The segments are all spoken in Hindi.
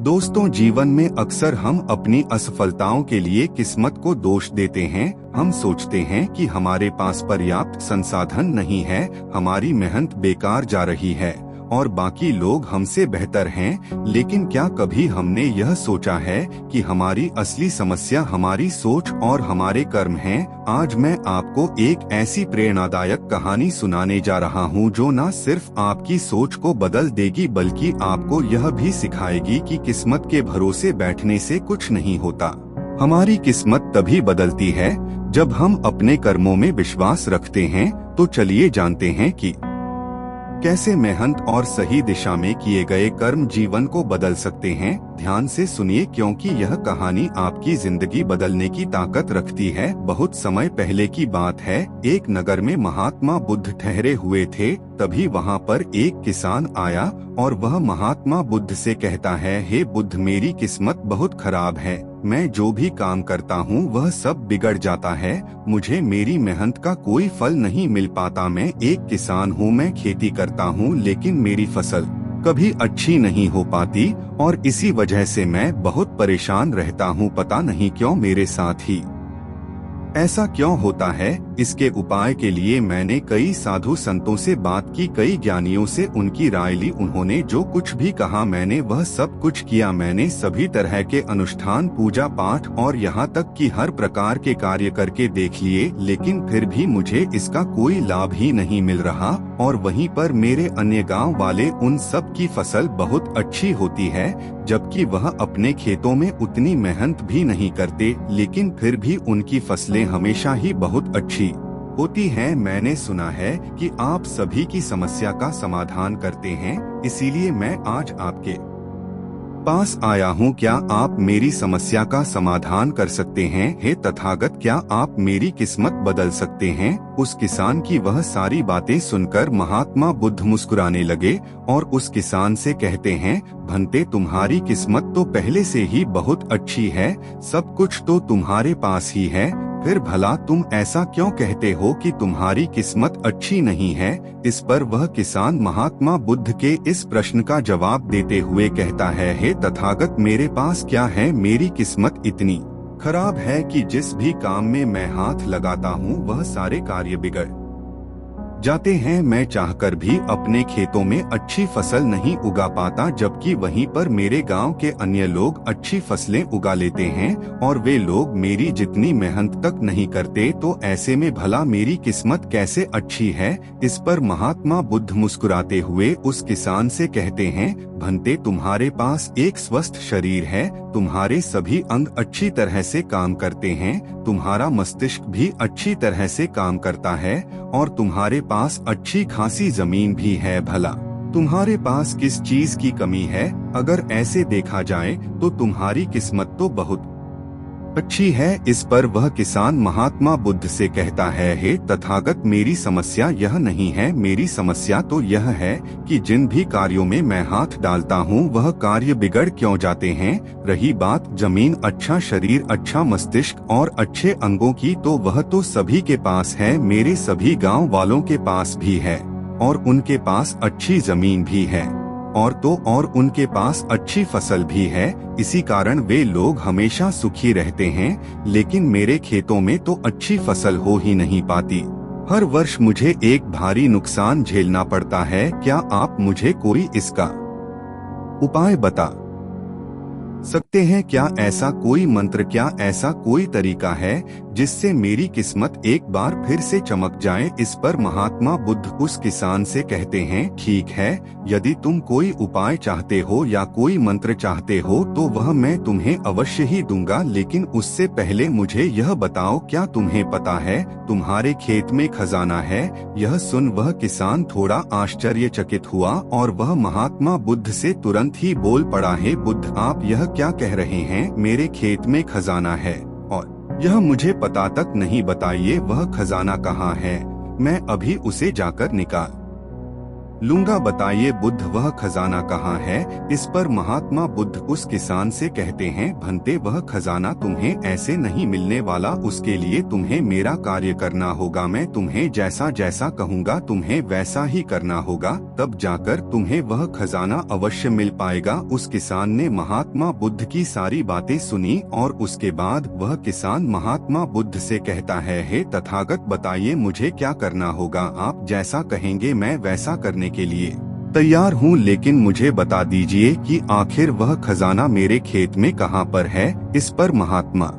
दोस्तों, जीवन में अक्सर हम अपनी असफलताओं के लिए किस्मत को दोष देते हैं। हम सोचते हैं कि हमारे पास पर्याप्त संसाधन नहीं है, हमारी मेहनत बेकार जा रही है और बाकी लोग हमसे बेहतर हैं। लेकिन क्या कभी हमने यह सोचा है कि हमारी असली समस्या हमारी सोच और हमारे कर्म हैं? आज मैं आपको एक ऐसी प्रेरणादायक कहानी सुनाने जा रहा हूं जो न सिर्फ आपकी सोच को बदल देगी बल्कि आपको यह भी सिखाएगी कि किस्मत के भरोसे बैठने से कुछ नहीं होता। हमारी किस्मत तभी बदलती है जब हम अपने कर्मों में विश्वास रखते हैं। तो चलिए जानते हैं कि कैसे मेहनत और सही दिशा में किए गए कर्म जीवन को बदल सकते हैं। ध्यान से सुनिए, क्योंकि यह कहानी आपकी जिंदगी बदलने की ताकत रखती है। बहुत समय पहले की बात है। एक नगर में महात्मा बुद्ध ठहरे हुए थे। तभी वहाँ पर एक किसान आया और वह महात्मा बुद्ध से कहता है, हे बुद्ध, मेरी किस्मत बहुत खराब है। मैं जो भी काम करता हूँ वह सब बिगड़ जाता है। मुझे मेरी मेहनत का कोई फल नहीं मिल पाता। मैं एक किसान हूँ, मैं खेती करता हूँ, लेकिन मेरी फसल कभी अच्छी नहीं हो पाती और इसी वजह से मैं बहुत परेशान रहता हूँ। पता नहीं क्यों मेरे साथ ही ऐसा क्यों होता है। इसके उपाय के लिए मैंने कई साधु संतों से बात की, कई ज्ञानियों से उनकी राय ली। उन्होंने जो कुछ भी कहा मैंने वह सब कुछ किया। मैंने सभी तरह के अनुष्ठान, पूजा पाठ और यहाँ तक कि हर प्रकार के कार्य करके देख लिए, लेकिन फिर भी मुझे इसका कोई लाभ ही नहीं मिल रहा। और वहीं पर मेरे अन्य गांव वाले, उन सब की फसल बहुत अच्छी होती है, जबकि वह अपने खेतों में उतनी मेहनत भी नहीं करते, लेकिन फिर भी उनकी फसलें हमेशा ही बहुत अच्छी होती हैं। मैंने सुना है कि आप सभी की समस्या का समाधान करते हैं, इसीलिए मैं आज आपके पास आया हूँ। क्या आप मेरी समस्या का समाधान कर सकते हैं? हे तथागत, क्या आप मेरी किस्मत बदल सकते हैं? उस किसान की वह सारी बातें सुनकर महात्मा बुद्ध मुस्कुराने लगे और उस किसान से कहते हैं, भंते, तुम्हारी किस्मत तो पहले से ही बहुत अच्छी है, सब कुछ तो तुम्हारे पास ही है, फिर भला तुम ऐसा क्यों कहते हो कि तुम्हारी किस्मत अच्छी नहीं है? इस पर वह किसान महात्मा बुद्ध के इस प्रश्न का जवाब देते हुए कहता है, हे तथागत, मेरे पास क्या है? मेरी किस्मत इतनी खराब है कि जिस भी काम में मैं हाथ लगाता हूँ वह सारे कार्य बिगड़ जाते हैं। मैं चाहकर भी अपने खेतों में अच्छी फसल नहीं उगा पाता, जबकि वहीं पर मेरे गांव के अन्य लोग अच्छी फसलें उगा लेते हैं और वे लोग मेरी जितनी मेहनत तक नहीं करते। तो ऐसे में भला मेरी किस्मत कैसे अच्छी है? इस पर महात्मा बुद्ध मुस्कुराते हुए उस किसान से कहते हैं, भंते, तुम्हारे पास एक स्वस्थ शरीर है, तुम्हारे सभी अंग अच्छी तरह से काम करते हैं, तुम्हारा मस्तिष्क भी अच्छी तरह से काम करता है और तुम्हारे पास अच्छी खासी जमीन भी है। भला तुम्हारे पास किस चीज की कमी है? अगर ऐसे देखा जाए तो तुम्हारी किस्मत तो बहुत अच्छी है। इस पर वह किसान महात्मा बुद्ध से कहता है, हे तथागत, मेरी समस्या यह नहीं है, मेरी समस्या तो यह है कि जिन भी कार्यों में मैं हाथ डालता हूँ वह कार्य बिगड़ क्यों जाते हैं। रही बात जमीन, अच्छा शरीर, अच्छा मस्तिष्क और अच्छे अंगों की, तो वह तो सभी के पास है, मेरे सभी गाँव वालों के पास भी है और उनके पास अच्छी जमीन भी है और उनके पास अच्छी फसल भी है। इसी कारण वे लोग हमेशा सुखी रहते हैं, लेकिन मेरे खेतों में तो अच्छी फसल हो ही नहीं पाती। हर वर्ष मुझे एक भारी नुकसान झेलना पड़ता है। क्या आप मुझे कोई इसका उपाय बता सकते हैं? क्या ऐसा कोई मंत्र, क्या ऐसा कोई तरीका है जिससे मेरी किस्मत एक बार फिर से चमक जाए? इस पर महात्मा बुद्ध उस किसान से कहते हैं, ठीक है, यदि तुम कोई उपाय चाहते हो या कोई मंत्र चाहते हो तो वह मैं तुम्हें अवश्य ही दूंगा, लेकिन उससे पहले मुझे यह बताओ, क्या तुम्हें पता है तुम्हारे खेत में खजाना है? यह सुन वह किसान थोड़ा आश्चर्यचकित हुआ और वह महात्मा बुद्ध से तुरंत ही बोल पड़ा, हे बुद्ध, आप यह क्या कह रहे हैं? मेरे खेत में खजाना है और यह मुझे पता तक नहीं। बताइए वह खजाना कहाँ है, मैं अभी उसे जाकर निकाल लूंगा। बताइए बुद्ध, वह खजाना कहाँ है? इस पर महात्मा बुद्ध उस किसान से कहते हैं, भंते वह खजाना तुम्हें ऐसे नहीं मिलने वाला, उसके लिए तुम्हें मेरा कार्य करना होगा। मैं तुम्हें जैसा जैसा कहूँगा तुम्हें वैसा ही करना होगा, तब जाकर तुम्हें वह खजाना अवश्य मिल पाएगा। उस किसान ने महात्मा बुद्ध की सारी बातें सुनी और उसके बाद वह किसान महात्मा बुद्ध से कहता है, हे तथागत, बताइए मुझे क्या करना होगा? आप जैसा कहेंगे मैं वैसा करने के लिए तैयार हूँ, लेकिन मुझे बता दीजिए कि आखिर वह खजाना मेरे खेत में कहाँ पर है? इस पर महात्मा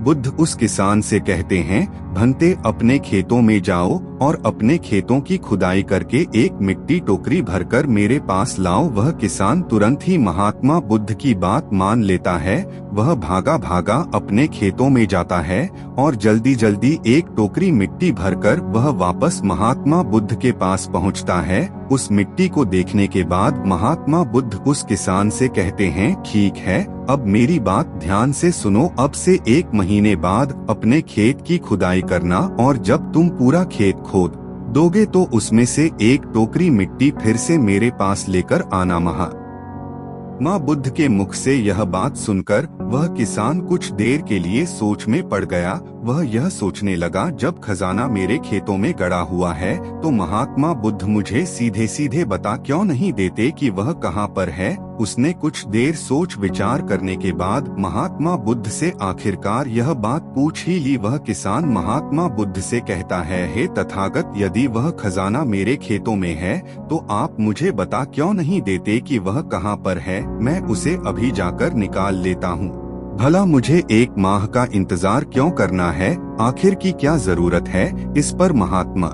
बुद्ध उस किसान से कहते हैं, भंते अपने खेतों में जाओ और अपने खेतों की खुदाई करके एक मिट्टी टोकरी भरकर मेरे पास लाओ। वह किसान तुरंत ही महात्मा बुद्ध की बात मान लेता है। वह भागा भागा अपने खेतों में जाता है और जल्दी जल्दी एक टोकरी मिट्टी भरकर वह वापस महात्मा बुद्ध के पास पहुंचता है। उस मिट्टी को देखने के बाद महात्मा बुद्ध उस किसान से कहते हैं, ठीक है, अब मेरी बात ध्यान से सुनो। अब से 1 महीने बाद अपने खेत की खुदाई करना और जब तुम पूरा खेत खोद दोगे तो उसमें से एक टोकरी मिट्टी फिर से मेरे पास लेकर आना। महात्मा बुद्ध के मुख से यह बात सुनकर वह किसान कुछ देर के लिए सोच में पड़ गया। वह यह सोचने लगा, जब खजाना मेरे खेतों में गड़ा हुआ है तो महात्मा बुद्ध मुझे सीधे सीधे बता क्यों नहीं देते कि वह कहाँ पर है। उसने कुछ देर सोच विचार करने के बाद महात्मा बुद्ध से आखिरकार यह बात पूछ ही ली। वह किसान महात्मा बुद्ध से कहता है, हे तथागत, यदि वह खजाना मेरे खेतों में है तो आप मुझे बता क्यों नहीं देते कि वह कहाँ पर है? मैं उसे अभी जाकर निकाल लेता हूँ। भला मुझे 1 माह का इंतजार क्यों करना है? आखिर की क्या जरूरत है? इस पर महात्मा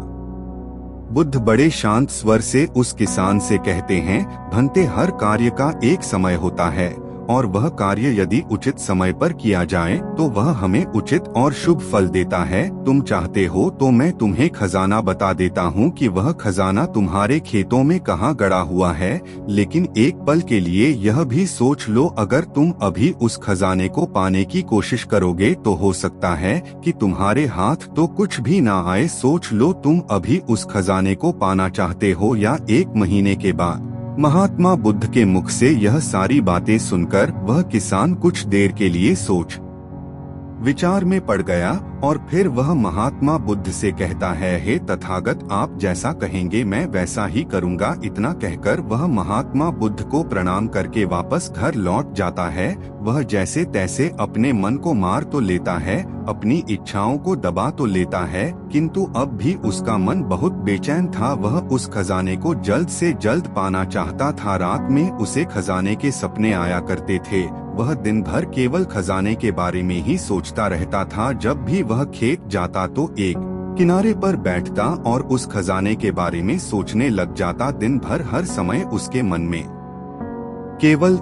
बुद्ध बड़े शांत स्वर से उस किसान से कहते हैं, भंते, हर कार्य का एक समय होता है और वह कार्य यदि उचित समय पर किया जाए तो वह हमें उचित और शुभ फल देता है। तुम चाहते हो तो मैं तुम्हें खजाना बता देता हूँ कि वह खजाना तुम्हारे खेतों में कहाँ गड़ा हुआ है, लेकिन एक पल के लिए यह भी सोच लो, अगर तुम अभी उस खजाने को पाने की कोशिश करोगे तो हो सकता है कि तुम्हारे हाथ तो कुछ भी ना आए। सोच लो, तुम अभी उस खजाने को पाना चाहते हो या 1 महीने के बाद? महात्मा बुद्ध के मुख से यह सारी बातें सुनकर वह किसान कुछ देर के लिए सोच विचार में पड़ गया और फिर वह महात्मा बुद्ध से कहता है, हे तथागत, आप जैसा कहेंगे मैं वैसा ही करूँगा। इतना कहकर वह महात्मा बुद्ध को प्रणाम करके वापस घर लौट जाता है। वह जैसे तैसे अपने मन को मार तो लेता है, अपनी इच्छाओं को दबा तो लेता है, किंतु अब भी उसका मन बहुत बेचैन था। वह उस खजाने को जल्द से जल्द पाना चाहता था। रात में उसे खजाने के सपने आया करते थे। वह दिन भर केवल खजाने के बारे में ही सोचता रहता था। जब भी वह खेत जाता तो एक किनारे पर बैठता और उस खजाने के बारे में सोचने लग जाता। दिन भर हर समय उसके मन में केवल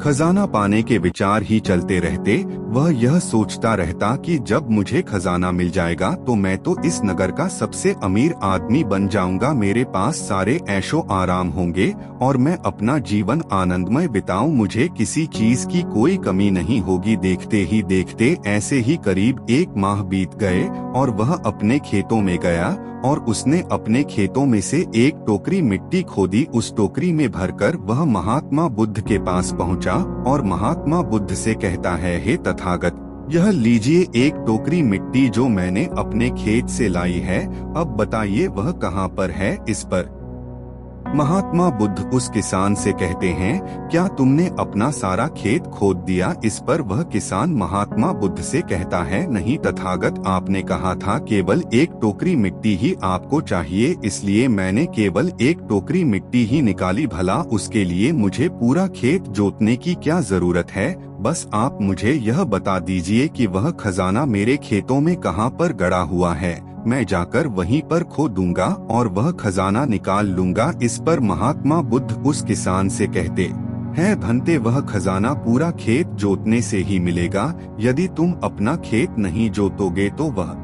खजाना पाने के विचार ही चलते रहते। वह यह सोचता रहता कि जब मुझे खजाना मिल जाएगा तो मैं तो इस नगर का सबसे अमीर आदमी बन जाऊंगा। मेरे पास सारे ऐशो आराम होंगे और मैं अपना जीवन आनंदमय बिताऊं। मुझे किसी चीज की कोई कमी नहीं होगी। देखते ही देखते ऐसे ही करीब 1 माह बीत गए और वह अपने खेतों में गया और उसने अपने खेतों में से एक टोकरी मिट्टी खोदी। उस टोकरी में भरकर वह महात्मा बुद्ध के पास पहुंचा और महात्मा बुद्ध से कहता है, हे तथागत, यह लीजिए एक टोकरी मिट्टी जो मैंने अपने खेत से लाई है। अब बताइए वह कहाँ पर है? इस पर महात्मा बुद्ध उस किसान से कहते हैं, क्या तुमने अपना सारा खेत खोद दिया? इस पर वह किसान महात्मा बुद्ध से कहता है, नहीं तथागत, आपने कहा था केवल एक टोकरी मिट्टी ही आपको चाहिए, इसलिए मैंने केवल एक टोकरी मिट्टी ही निकाली। भला उसके लिए मुझे पूरा खेत जोतने की क्या जरूरत है? बस आप मुझे यह बता दीजिए कि वह खजाना मेरे खेतों में कहाँ पर गड़ा हुआ है। मैं जाकर वहीं पर खो दूंगा और वह खजाना निकाल लूंगा। इस पर महात्मा बुद्ध उस किसान से कहते हैं, भंते, वह खजाना पूरा खेत जोतने से ही मिलेगा। यदि तुम अपना खेत नहीं जोतोगे तो वह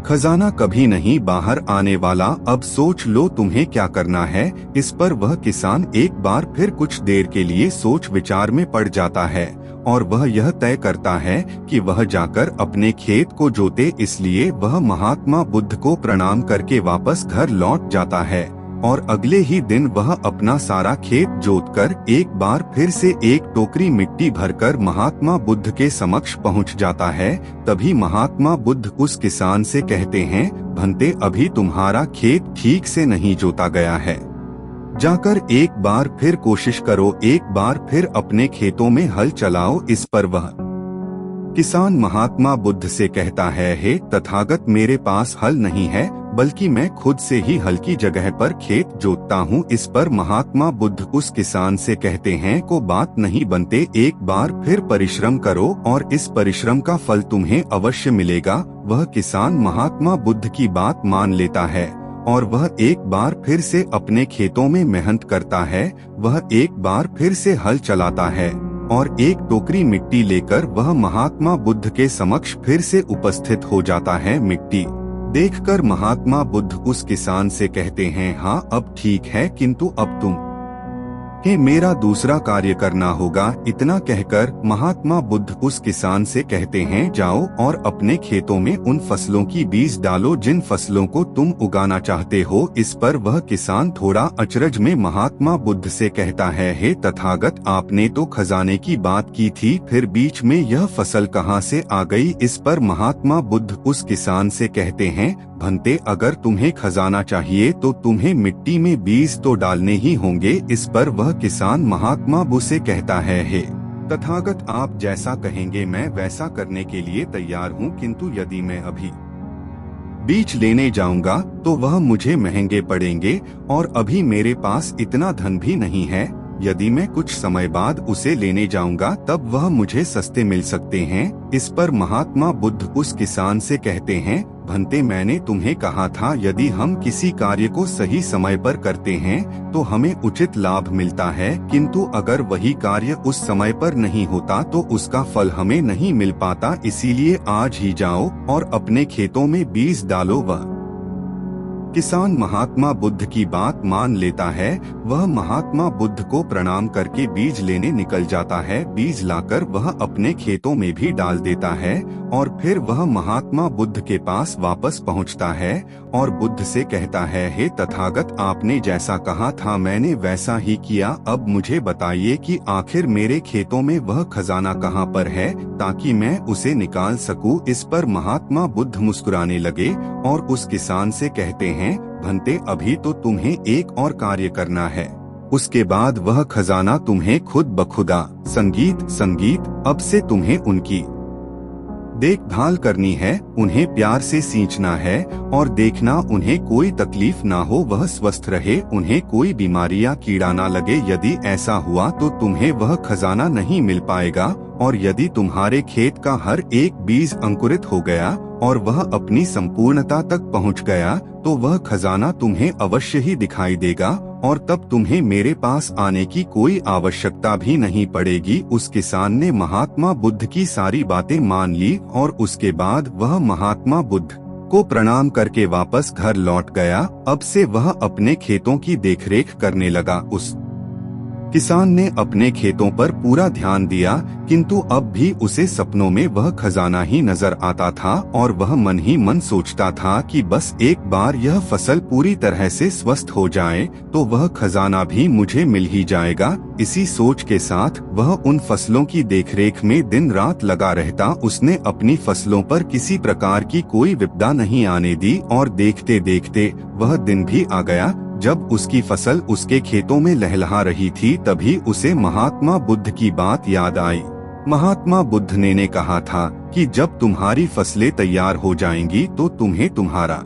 खजाना कभी नहीं बाहर आने वाला। अब सोच लो तुम्हें क्या करना है। इस पर वह किसान एक बार फिर कुछ देर के लिए सोच विचार में पड़ जाता है और वह यह तय करता है कि वह जाकर अपने खेत को जोते। इसलिए वह महात्मा बुद्ध को प्रणाम करके वापस घर लौट जाता है और अगले ही दिन वह अपना सारा खेत जोतकर एक बार फिर से एक टोकरी मिट्टी भरकर महात्मा बुद्ध के समक्ष पहुंच जाता है। तभी महात्मा बुद्ध उस किसान से कहते हैं, भंते अभी तुम्हारा खेत ठीक से नहीं जोता गया है, जाकर एक बार फिर कोशिश करो, एक बार फिर अपने खेतों में हल चलाओ। इस पर वह किसान महात्मा बुद्ध से कहता है, हे तथागत, मेरे पास हल नहीं है, बल्कि मैं खुद से ही हल्की जगह पर खेत जोतता हूँ। इस पर महात्मा बुद्ध उस किसान से कहते हैं, को बात नहीं बनते, एक बार फिर परिश्रम करो और इस परिश्रम का फल तुम्हें अवश्य मिलेगा। वह किसान महात्मा बुद्ध की बात मान लेता है और वह एक बार फिर से अपने खेतों में मेहनत करता है। वह एक बार फिर से हल चलाता है और एक टोकरी मिट्टी लेकर वह महात्मा बुद्ध के समक्ष फिर से उपस्थित हो जाता है। मिट्टी देखकर महात्मा बुद्ध उस किसान से कहते हैं, हाँ अब ठीक है, किंतु अब तुम मेरा दूसरा कार्य करना होगा। इतना कहकर महात्मा बुद्ध उस किसान से कहते हैं, जाओ और अपने खेतों में उन फसलों की बीज डालो जिन फसलों को तुम उगाना चाहते हो। इस पर वह किसान थोड़ा अचरज में महात्मा बुद्ध से कहता है, हे तथागत, आपने तो खजाने की बात की थी, फिर बीच में यह फसल कहाँ से आ गई? इस पर महात्मा बुद्ध उस किसान से कहते हैं, भंते अगर तुम्हें खजाना चाहिए तो तुम्हें मिट्टी में बीज तो डालने ही होंगे। इस पर वह किसान महात्मा बुद्ध से कहता है, हे तथागत, आप जैसा कहेंगे मैं वैसा करने के लिए तैयार हूँ, किंतु यदि मैं अभी बीज लेने जाऊंगा तो वह मुझे महंगे पड़ेंगे और अभी मेरे पास इतना धन भी नहीं है। यदि मैं कुछ समय बाद उसे लेने जाऊंगा तब वह मुझे सस्ते मिल सकते हैं। इस पर महात्मा बुद्ध उस किसान से कहते हैं, भंते मैंने तुम्हें कहा था यदि हम किसी कार्य को सही समय पर करते हैं तो हमें उचित लाभ मिलता है, किंतु अगर वही कार्य उस समय पर नहीं होता तो उसका फल हमें नहीं मिल पाता। इसीलिए आज ही जाओ और अपने खेतों में बीज डालो। वह किसान महात्मा बुद्ध की बात मान लेता है। वह महात्मा बुद्ध को प्रणाम करके बीज लेने निकल जाता है। बीज लाकर वह अपने खेतों में भी डाल देता है और फिर वह महात्मा बुद्ध के पास वापस पहुंचता है और बुद्ध से कहता है, हे तथागत, आपने जैसा कहा था मैंने वैसा ही किया। अब मुझे बताइए कि आखिर मेरे खेतों में वह खजाना कहाँ पर है ताकि मैं उसे निकाल सकूं। इस पर महात्मा बुद्ध मुस्कुराने लगे और उस किसान से कहते हैं, भंते अभी तो तुम्हें एक और कार्य करना है, उसके बाद वह खजाना तुम्हें खुद बखुदा। संगीत अब से तुम्हें उनकी देखभाल करनी है, उन्हें प्यार से सींचना है और देखना उन्हें कोई तकलीफ ना हो, वह स्वस्थ रहे, उन्हें कोई बीमारी या कीड़ा ना लगे। यदि ऐसा हुआ तो तुम्हें वह खजाना नहीं मिल पाएगा और यदि तुम्हारे खेत का हर एक बीज अंकुरित हो गया और वह अपनी संपूर्णता तक पहुंच गया तो वह खजाना तुम्हें अवश्य ही दिखाई देगा और तब तुम्हें मेरे पास आने की कोई आवश्यकता भी नहीं पड़ेगी। उस किसान ने महात्मा बुद्ध की सारी बातें मान ली और उसके बाद वह महात्मा बुद्ध को प्रणाम करके वापस घर लौट गया। अब से वह अपने खेतों की देखरेख करने लगा। उस किसान ने अपने खेतों पर पूरा ध्यान दिया, किंतु अब भी उसे सपनों में वह खजाना ही नजर आता था और वह मन ही मन सोचता था कि बस एक बार यह फसल पूरी तरह से स्वस्थ हो जाए तो वह खजाना भी मुझे मिल ही जाएगा। इसी सोच के साथ वह उन फसलों की देखरेख में दिन रात लगा रहता। उसने अपनी फसलों पर किसी प्रकार की कोई विपदा नहीं आने दी और देखते देखते वह दिन भी आ गया जब उसकी फसल उसके खेतों में लहलहा रही थी। तभी उसे महात्मा बुद्ध की बात याद आई। महात्मा बुद्ध ने कहा था कि जब तुम्हारी फसलें तैयार हो जाएंगी तो तुम्हें तुम्हारा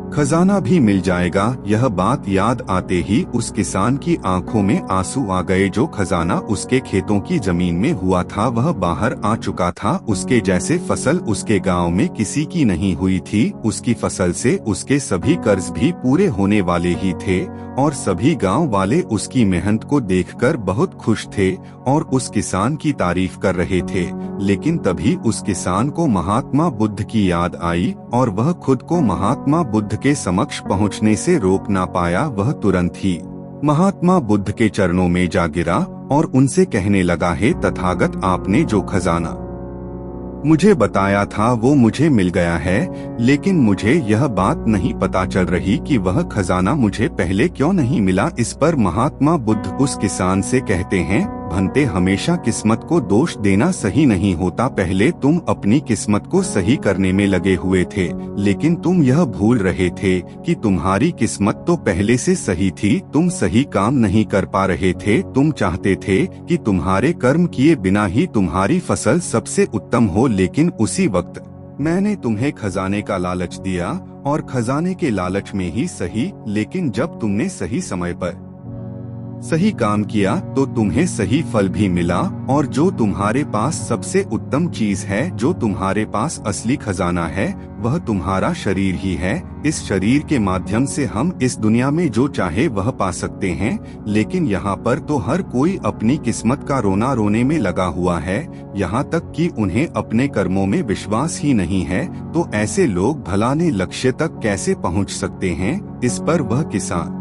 खजाना भी मिल जाएगा। यह बात याद आते ही उस किसान की आंखों में आंसू आ गए। जो खजाना उसके खेतों की जमीन में हुआ था वह बाहर आ चुका था। उसके जैसे फसल उसके गांव में किसी की नहीं हुई थी। उसकी फसल से उसके सभी कर्ज भी पूरे होने वाले ही थे और सभी गांव वाले उसकी मेहनत को देखकर बहुत खुश थे और उस किसान की तारीफ कर रहे थे। लेकिन तभी उस किसान को महात्मा बुद्ध की याद आई और वह खुद को महात्मा बुद्ध के समक्ष पहुंचने से रोक ना पाया। वह तुरंत ही महात्मा बुद्ध के चरणों में जा गिरा और उनसे कहने लगा, हे तथागत, आपने जो खजाना मुझे बताया था वो मुझे मिल गया है, लेकिन मुझे यह बात नहीं पता चल रही कि वह खजाना मुझे पहले क्यों नहीं मिला। इस पर महात्मा बुद्ध उस किसान से कहते हैं, भंते, हमेशा किस्मत को दोष देना सही नहीं होता। पहले तुम अपनी किस्मत को सही करने में लगे हुए थे, लेकिन तुम यह भूल रहे थे कि तुम्हारी किस्मत तो पहले से सही थी। तुम सही काम नहीं कर पा रहे थे। तुम चाहते थे कि तुम्हारे कर्म किए बिना ही तुम्हारी फसल सबसे उत्तम हो, लेकिन उसी वक्त मैंने तुम्हें खजाने का लालच दिया और खजाने के लालच में ही सही, लेकिन जब तुमने सही समय पर सही काम किया तो तुम्हें सही फल भी मिला। और जो तुम्हारे पास सबसे उत्तम चीज है, जो तुम्हारे पास असली खजाना है, वह तुम्हारा शरीर ही है। इस शरीर के माध्यम से हम इस दुनिया में जो चाहे वह पा सकते हैं, लेकिन यहाँ पर तो हर कोई अपनी किस्मत का रोना रोने में लगा हुआ है, यहाँ तक कि उन्हें अपने कर्मों में विश्वास ही नहीं है। तो ऐसे लोग भलाने लक्ष्य तक कैसे पहुँच सकते हैं? इस पर वह किसान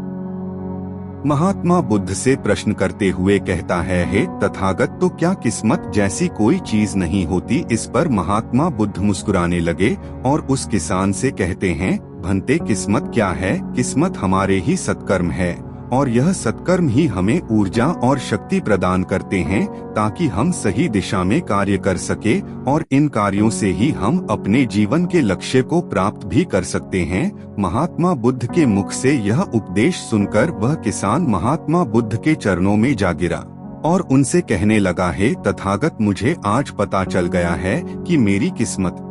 महात्मा बुद्ध से प्रश्न करते हुए कहता है, हे तथागत, तो क्या किस्मत जैसी कोई चीज नहीं होती? इस पर महात्मा बुद्ध मुस्कुराने लगे और उस किसान से कहते हैं, भंते, किस्मत क्या है? किस्मत हमारे ही सत्कर्म है, और यह सत्कर्म ही हमें ऊर्जा और शक्ति प्रदान करते हैं ताकि हम सही दिशा में कार्य कर सके, और इन कार्यों से ही हम अपने जीवन के लक्ष्य को प्राप्त भी कर सकते हैं। महात्मा बुद्ध के मुख से यह उपदेश सुनकर वह किसान महात्मा बुद्ध के चरणों में जा गिरा और उनसे कहने लगा, हे तथागत, मुझे आज पता चल गया है कि मेरी किस्मत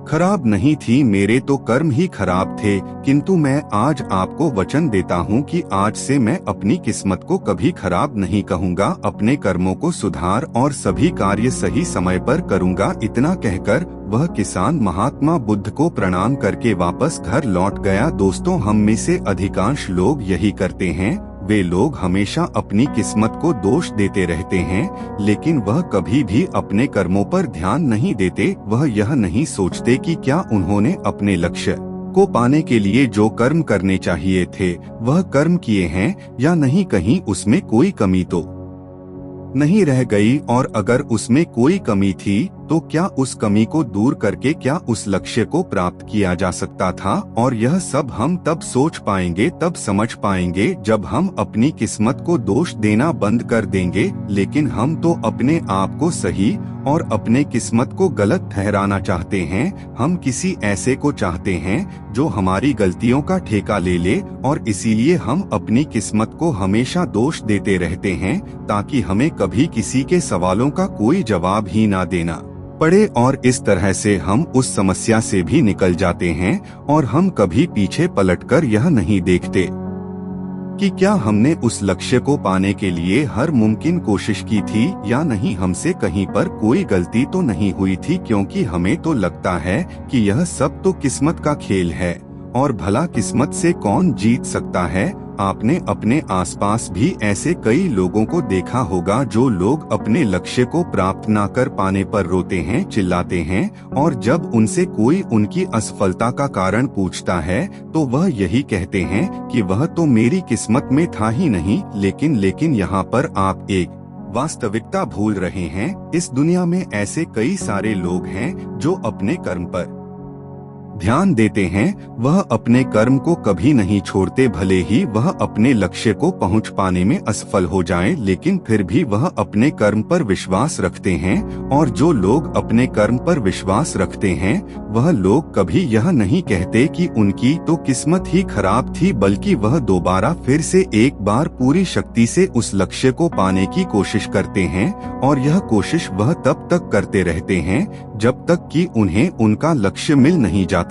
खराब नहीं थी, मेरे तो कर्म ही खराब थे। किंतु मैं आज आपको वचन देता हूँ कि आज से मैं अपनी किस्मत को कभी खराब नहीं कहूँगा, अपने कर्मों को सुधार और सभी कार्य सही समय पर करूँगा। इतना कहकर वह किसान महात्मा बुद्ध को प्रणाम करके वापस घर लौट गया। दोस्तों, हम में से अधिकांश लोग यही करते हैं। वे लोग हमेशा अपनी किस्मत को दोष देते रहते हैं, लेकिन वह कभी भी अपने कर्मों पर ध्यान नहीं देते। वह यह नहीं सोचते कि क्या उन्होंने अपने लक्ष्य को पाने के लिए जो कर्म करने चाहिए थे वह कर्म किए हैं या नहीं, कहीं उसमें कोई कमी तो नहीं रह गई, और अगर उसमें कोई कमी थी तो क्या उस कमी को दूर करके क्या उस लक्ष्य को प्राप्त किया जा सकता था? और यह सब हम तब सोच पाएंगे, तब समझ पाएंगे जब हम अपनी किस्मत को दोष देना बंद कर देंगे। लेकिन हम तो अपने आप को सही और अपने किस्मत को गलत ठहराना चाहते हैं। हम किसी ऐसे को चाहते हैं जो हमारी गलतियों का ठेका ले ले, और इसीलिए हम अपनी किस्मत को हमेशा दोष देते रहते हैं ताकि हमें कभी किसी के सवालों का कोई जवाब ही ना देना पड़े। और इस तरह से हम उस समस्या से भी निकल जाते हैं, और हम कभी पीछे पलटकर यह नहीं देखते कि क्या हमने उस लक्ष्य को पाने के लिए हर मुमकिन कोशिश की थी या नहीं, हमसे कहीं पर कोई गलती तो नहीं हुई थी, क्योंकि हमें तो लगता है कि यह सब तो किस्मत का खेल है, और भला किस्मत से कौन जीत सकता है। आपने अपने आसपास भी ऐसे कई लोगों को देखा होगा जो लोग अपने लक्ष्य को प्राप्त न कर पाने पर रोते हैं, चिल्लाते हैं, और जब उनसे कोई उनकी असफलता का कारण पूछता है तो वह यही कहते हैं कि वह तो मेरी किस्मत में था ही नहीं। लेकिन यहाँ पर आप एक वास्तविकता भूल रहे हैं। इस दुनिया में ऐसे कई सारे लोग हैं जो अपने कर्म पर ध्यान देते हैं, वह अपने कर्म को कभी नहीं छोड़ते, भले ही वह अपने लक्ष्य को पहुंच पाने में असफल हो जाएं, लेकिन फिर भी वह अपने कर्म पर विश्वास रखते हैं। और जो लोग अपने कर्म पर विश्वास रखते हैं वह लोग कभी यह नहीं कहते कि उनकी तो किस्मत ही खराब थी, बल्कि वह दोबारा फिर से एक बार पूरी शक्ति से उस लक्ष्य को पाने की कोशिश करते हैं। और यह कोशिश वह तब तक करते रहते हैं जब तक कि उन्हें उनका लक्ष्य मिल नहीं जाता।